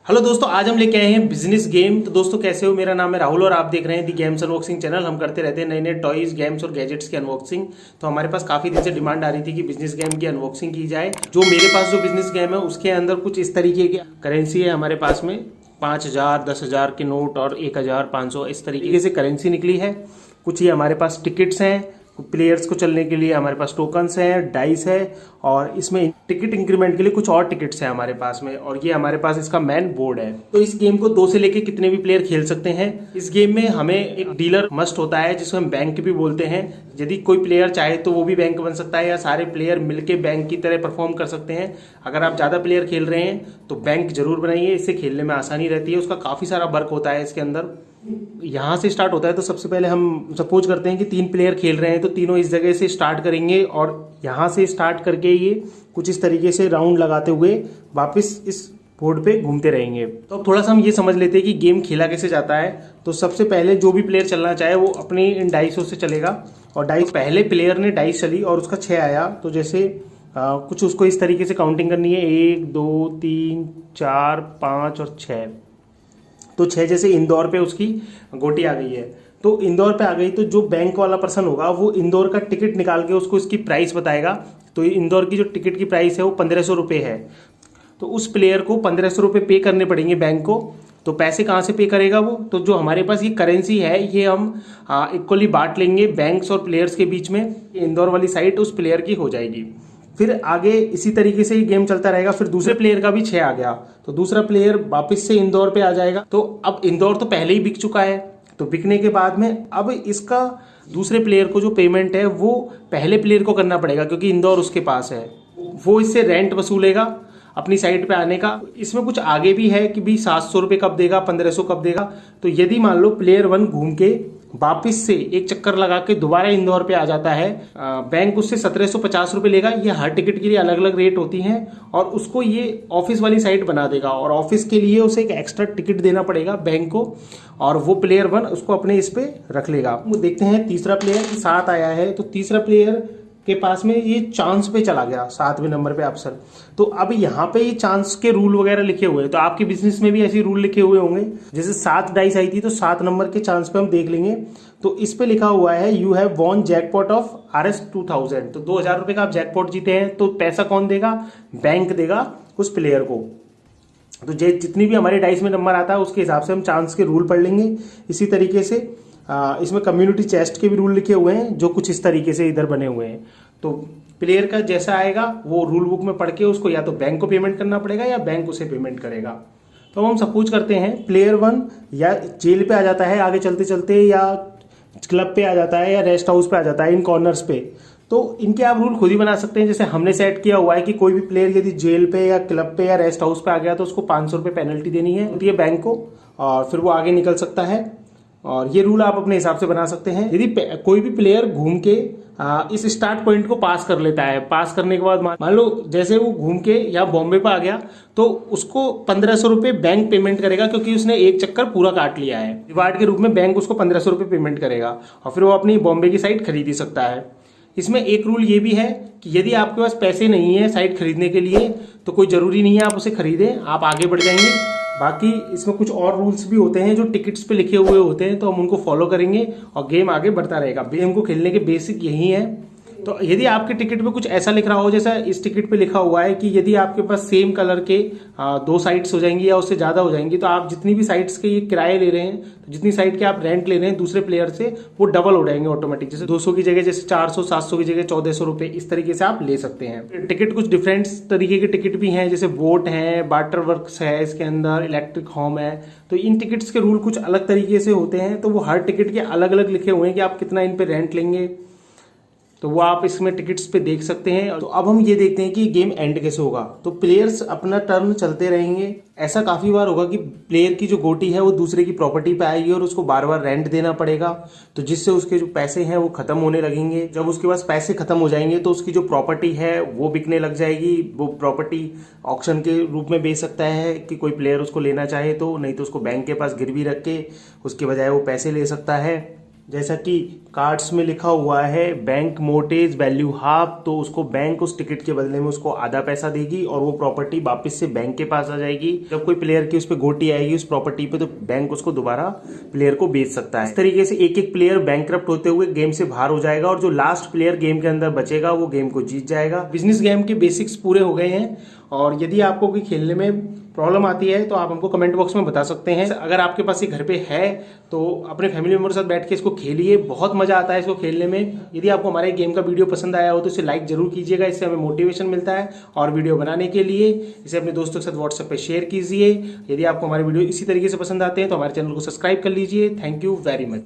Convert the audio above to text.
Hello दोस्तों, आज हम लेके आए हैं बिजनेस गेम। तो दोस्तों कैसे हो? मेरा नाम है राहुल और आप देख रहे हैं दी गेम्स अनबॉक्सिंग चैनल। हम करते रहते हैं नए नए टॉयज, गेम्स और गैजेट्स की अनबॉक्सिंग। तो हमारे पास काफी दिन से डिमांड आ रही थी कि बिजनेस गेम की अनबॉक्सिंग की जाए। जो मेरे पास जो बिजनेस गेम है उसके अंदर कुछ इस तरीके की करेंसी है हमारे पास में। 5,000, 10,000 के नोट और 1,000, 500 इस तरीके से करेंसी निकली है। कुछ ये हमारे पास टिकट्स हैं, प्लेयर्स को चलने के लिए हमारे पास टोकन्स हैं, डाइस है और इसमें टिकट इंक्रीमेंट के लिए कुछ और टिकट्स हैं हमारे पास में। और ये हमारे पास इसका मेन बोर्ड है। तो इस गेम को 2 से लेके कितने भी प्लेयर खेल सकते हैं। इस गेम में हमें एक डीलर मस्ट होता है जिसको हम बैंक भी बोलते हैं। यदि कोई प्लेयर चाहे तो वो भी बैंक बन सकता है या सारे प्लेयर मिलके बैंक की तरह परफॉर्म कर सकते हैं। अगर आप ज्यादा प्लेयर खेल रहे हैं तो बैंक जरूर बनाइए, इससे खेलने में आसानी रहती है। उसका काफी सारा वर्क होता है इसके अंदर। यहाँ से स्टार्ट होता है। तो सबसे पहले हम सपोज करते हैं कि 3 प्लेयर खेल रहे हैं तो तीनों इस जगह से स्टार्ट करेंगे और यहाँ से स्टार्ट करके ये कुछ इस तरीके से राउंड लगाते हुए वापस इस बोर्ड पे घूमते रहेंगे। तो अब थोड़ा सा हम ये समझ लेते हैं कि गेम खेला कैसे जाता है। तो सबसे पहले जो भी प्लेयर चलना चाहे वो अपने इन डाइसों से चलेगा और डाइस पहले प्लेयर ने डाइस चली और उसका 6 आया तो जैसे कुछ उसको इस तरीके से काउंटिंग करनी है, 1 2 3 4 5 और 6। तो 6 जैसे इंदौर पे उसकी गोटी आ गई है। तो इंदौर पे आ गई तो जो बैंक वाला पर्सन होगा वो इंदौर का टिकट निकाल के उसको इसकी प्राइस बताएगा। तो इंदौर की जो टिकट की प्राइस है वो 1500 रुपये है। तो उस प्लेयर को 1500 रुपये पे करने पड़ेंगे बैंक को। तो पैसे कहाँ से पे करेगा वो? तो जो हमारे पास ये करेंसी है ये हम इक्वली बांट लेंगे बैंक्स और प्लेयर्स के बीच में। इंदौर वाली साइड उस प्लेयर की हो जाएगी। फिर आगे इसी तरीके से ही गेम चलता रहेगा। फिर दूसरे प्लेयर का भी 6 आ गया तो दूसरा प्लेयर वापस से इंदौर पे आ जाएगा। तो अब इंदौर तो पहले ही बिक चुका है। तो बिकने के बाद में अब इसका दूसरे प्लेयर को जो पेमेंट है वो पहले प्लेयर को करना पड़ेगा क्योंकि इंदौर उसके पास है। वो इससे रेंट वसूलेगा अपनी साइड पे आने का। इसमें कुछ आगे भी है कि भी 700 रुपये कब देगा, 1500 कब देगा। तो यदि मान लो प्लेयर 1 घूम के वापिस से एक चक्कर लगा के दोबारा इंदौर पे आ जाता है, बैंक उससे 1750 रुपये लेगा। ये हर टिकट के लिए अलग अलग रेट होती हैं और उसको ये ऑफिस वाली साइड बना देगा और ऑफिस के लिए उसे एक एक्स्ट्रा टिकट देना पड़ेगा बैंक को और वो प्लेयर 1 उसको अपने इस पे रख लेगा। वो देखते हैं तीसरा प्लेयर 7 आया है तो तीसरा प्लेयर के पास में ये चांस पे चला गया 7वें नंबर पे अफसर। तो अब यहाँ पे ये चांस के रूल वगैरह लिखे हुए हैं। तो आपके बिजनेस में भी ऐसे रूल लिखे हुए होंगे। जैसे 7 डाइस आई थी तो 7 नंबर के चांस पे हम देख लेंगे। तो इस पे लिखा हुआ है you have von jackpot of RS 2000। तो 2000 रुपये का आप जैकपॉट जीते हैं। तो पैसा कौन देगा? बैंक देगा उस प्लेयर को। तो जितनी भी हमारे डाइस में नंबर आता है उसके हिसाब से हम चांस के रूल पढ़ लेंगे। इसी तरीके से इसमें कम्युनिटी चेस्ट के भी रूल लिखे हुए हैं जो कुछ इस तरीके से इधर बने हुए हैं। तो प्लेयर का जैसा आएगा वो रूल बुक में पढ़ के उसको या तो बैंक को पेमेंट करना पड़ेगा या बैंक उसे पेमेंट करेगा। तो हम सपोज करते हैं प्लेयर 1 या जेल पे आ जाता है आगे चलते चलते, या क्लब पे आ जाता है या रेस्ट हाउस पे आ जाता है इन कॉर्नर्स पे। तो इनके आप रूल खुद ही बना सकते हैं। जैसे हमने सेट किया हुआ है कि कोई भी प्लेयर यदि जेल पे या क्लब पे या रेस्ट हाउस पे आ गया तो उसको 500 रुपये पेनल्टी देनी है बैंक को और फिर वो आगे निकल सकता है। और ये रूल आप अपने हिसाब से बना सकते हैं। यदि कोई भी प्लेयर घूम के इस स्टार्ट पॉइंट को पास कर लेता है, पास करने के बाद मान लो जैसे वो घूम के यहाँ बॉम्बे पे आ गया तो उसको 1500 रुपये बैंक पेमेंट करेगा क्योंकि उसने एक चक्कर पूरा काट लिया है। रिवार्ड के रूप में बैंक उसको 1500 रुपये पेमेंट करेगा और फिर वो अपनी बॉम्बे की साइट खरीद ही सकता है। इसमें एक रूल ये भी है कि यदि आपके पास पैसे नहीं है साइट खरीदने के लिए तो कोई जरूरी नहीं है आप उसे खरीदें, आप आगे बढ़ जाएंगे। बाकी इसमें कुछ और रूल्स भी होते हैं जो टिकट्स पे लिखे हुए होते हैं तो हम उनको फॉलो करेंगे और गेम आगे बढ़ता रहेगा। गेम को खेलने के बेसिक यही है। तो यदि आपके टिकट पे कुछ ऐसा लिख रहा हो जैसा इस टिकट पे लिखा हुआ है कि यदि आपके पास सेम कलर के 2 साइट्स हो जाएंगी या उससे ज्यादा हो जाएंगी तो आप जितनी भी साइट्स के ये किराए ले रहे हैं, तो जितनी साइट के आप रेंट ले रहे हैं दूसरे प्लेयर से वो डबल हो जाएंगे ऑटोमेटिक। जैसे 200 की जगह जैसे 400, 700 की जगह 1400 रुपये, इस तरीके से आप ले सकते हैं। टिकट कुछ डिफरेंट तरीके के टिकट भी हैं जैसे बोट है, वाटर वर्क्स है, इसके अंदर इलेक्ट्रिक होम है। तो इन टिकट्स के रूल कुछ अलग तरीके से होते हैं। तो वो हर टिकट के अलग अलग लिखे हुए हैं कि आप कितना इन पे रेंट लेंगे। तो वो आप इसमें टिकट्स पे देख सकते हैं। तो अब हम ये देखते हैं कि गेम एंड कैसे होगा। तो प्लेयर्स अपना टर्न चलते रहेंगे। ऐसा काफी बार होगा कि प्लेयर की जो गोटी है वो दूसरे की प्रॉपर्टी पे आएगी और उसको बार बार रेंट देना पड़ेगा। तो जिससे उसके जो पैसे हैं वो खत्म होने लगेंगे। जब उसके पास पैसे खत्म हो जाएंगे तो उसकी जो प्रॉपर्टी है वो बिकने लग जाएगी। वो प्रॉपर्टी ऑक्शन के रूप में बेच सकता है कि कोई प्लेयर उसको लेना चाहे तो, नहीं तो उसको बैंक के पास गिरवी रख के उसके बजाय वो पैसे ले सकता है। जैसा कि कार्ड्स में लिखा हुआ है बैंक मोर्टेज वैल्यू हाफ, तो उसको बैंक उस टिकट के बदले में उसको आधा पैसा देगी और वो प्रॉपर्टी वापस से बैंक के पास आ जाएगी। जब कोई प्लेयर की उस पर गोटी आएगी उस प्रॉपर्टी पे, तो बैंक उसको दोबारा प्लेयर को बेच सकता है। इस तरीके से एक एक प्लेयर बैंकरप्ट होते हुए गेम से बाहर हो जाएगा और जो लास्ट प्लेयर गेम के अंदर बचेगा वो गेम को जीत जाएगा। बिजनेस गेम के बेसिक्स पूरे हो गए हैं और यदि आपको कोई खेलने में प्रॉब्लम आती है तो आप हमको कमेंट बॉक्स में बता सकते हैं। अगर आपके पास ये घर पे है तो अपने फैमिली मेंबर के साथ बैठ के इसको खेलिए, बहुत मजा आता है इसको खेलने में। यदि आपको हमारे गेम का वीडियो पसंद आया हो तो इसे लाइक जरूर कीजिएगा, इससे हमें मोटिवेशन मिलता है और वीडियो बनाने के लिए। इसे अपने दोस्तों के साथ व्हाट्सएप पे शेयर कीजिए। यदि आपको हमारे वीडियो इसी तरीके से पसंद आते हैं तो हमारे चैनल को सब्सक्राइब कर लीजिए। Thank you very much.